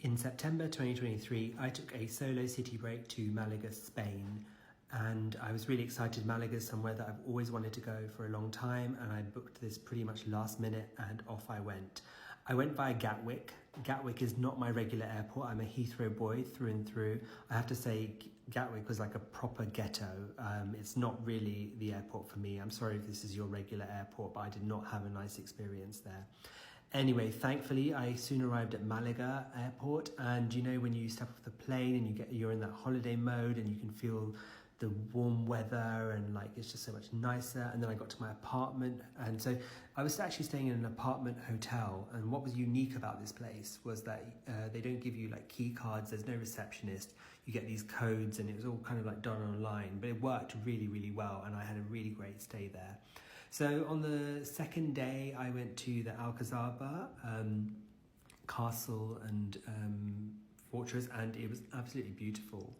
In September 2023, I took a solo city break to Malaga, Spain, and I was really excited. Malaga is somewhere that I've always wanted to go for a long time, and I booked this pretty much last minute, and off I went. I went via Gatwick. Gatwick is not my regular airport. I'm a Heathrow boy through and through. I have to say Gatwick was like a proper ghetto. It's not really the airport for me. I'm sorry if this is your regular airport, but I did not have a nice experience there. Anyway, thankfully, I soon arrived at Malaga airport, and you know when you step off the plane and you're in that holiday mode and you can feel the warm weather and like it's just so much nicer. And then I got to my apartment, and so I was actually staying in an apartment hotel, and what was unique about this place was that they don't give you like key cards. There's no receptionist. You get these codes, and it was all kind of like done online, but it worked really well, and I had a really great stay there. So on the second day, I went to the Alcazaba castle and fortress, and it was absolutely beautiful.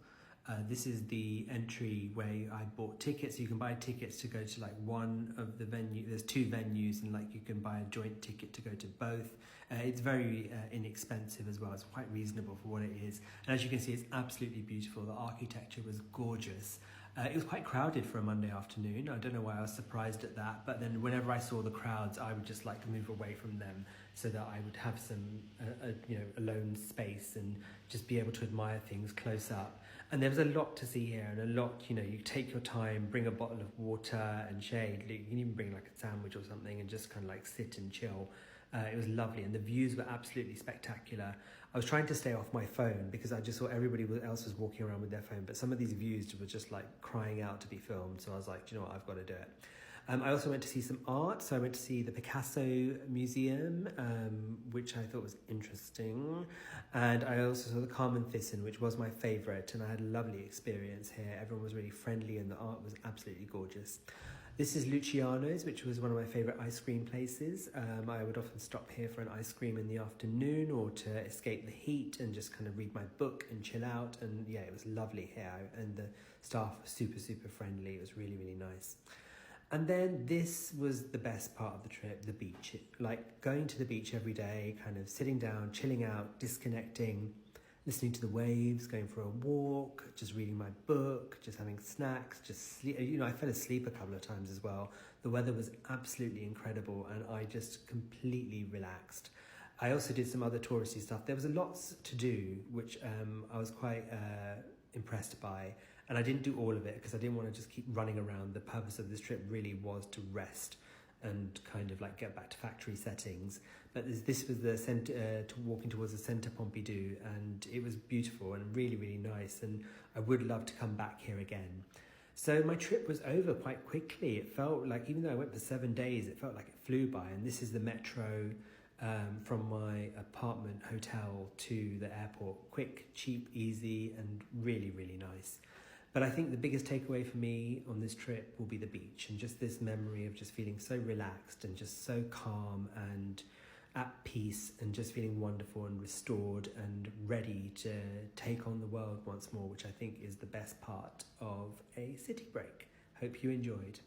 This is the entry way. I bought tickets. You can buy tickets to go to like one of the venue. There's two venues, and like you can buy a joint ticket to go to both. It's very inexpensive as well. It's quite reasonable for what it is. And as you can see, it's absolutely beautiful. The architecture was gorgeous. It was quite crowded for a Monday afternoon. I don't know why I was surprised at that, but then whenever I saw the crowds, I would just like to move away from them so that I would have some, alone space and just be able to admire things close up. And there was a lot to see here, and a lot, you take your time, bring a bottle of water and shade. You can even bring like a sandwich or something and just kind of like sit and chill. It was lovely, and the views were absolutely spectacular. I was trying to stay off my phone because I just saw everybody else was walking around with their phone, but some of these views were just like crying out to be filmed. So I was like, do you know what, I've got to do it. I also went to see some art. So I went to see the Picasso Museum, which I thought was interesting. And I also saw the Carmen Thyssen, which was my favourite. And I had a lovely experience here. Everyone was really friendly and the art was absolutely gorgeous. This is Luciano's, which was one of my favourite ice cream places. I would often stop here for an ice cream in the afternoon or to escape the heat and just kind of read my book and chill out. And yeah, it was lovely here. And the staff were super friendly. It was really nice. And then this was the best part of the trip, the beach. Like going to the beach every day, kind of sitting down, chilling out, disconnecting, listening to the waves, going for a walk, just reading my book, just having snacks, just sleep. I fell asleep a couple of times as well. The weather was absolutely incredible, and I just completely relaxed. I also did some other touristy stuff. There was a lot to do, which I was quite impressed by, and I didn't do all of it because I didn't want to just keep running around. The purpose of this trip really was to rest and kind of like get back to factory settings. But this was the center, walking towards the Centre Pompidou, and it was beautiful and really nice, and I would love to come back here again. So my trip was over quite quickly. It felt like, even though I went for 7 days, it felt like it flew by. And this is the metro from my apartment hotel to the airport. Quick, cheap, easy, and really nice. But I think the biggest takeaway for me on this trip will be the beach, and just this memory of just feeling so relaxed and just so calm and at peace, and just feeling wonderful and restored and ready to take on the world once more, which I think is the best part of a city break. Hope you enjoyed.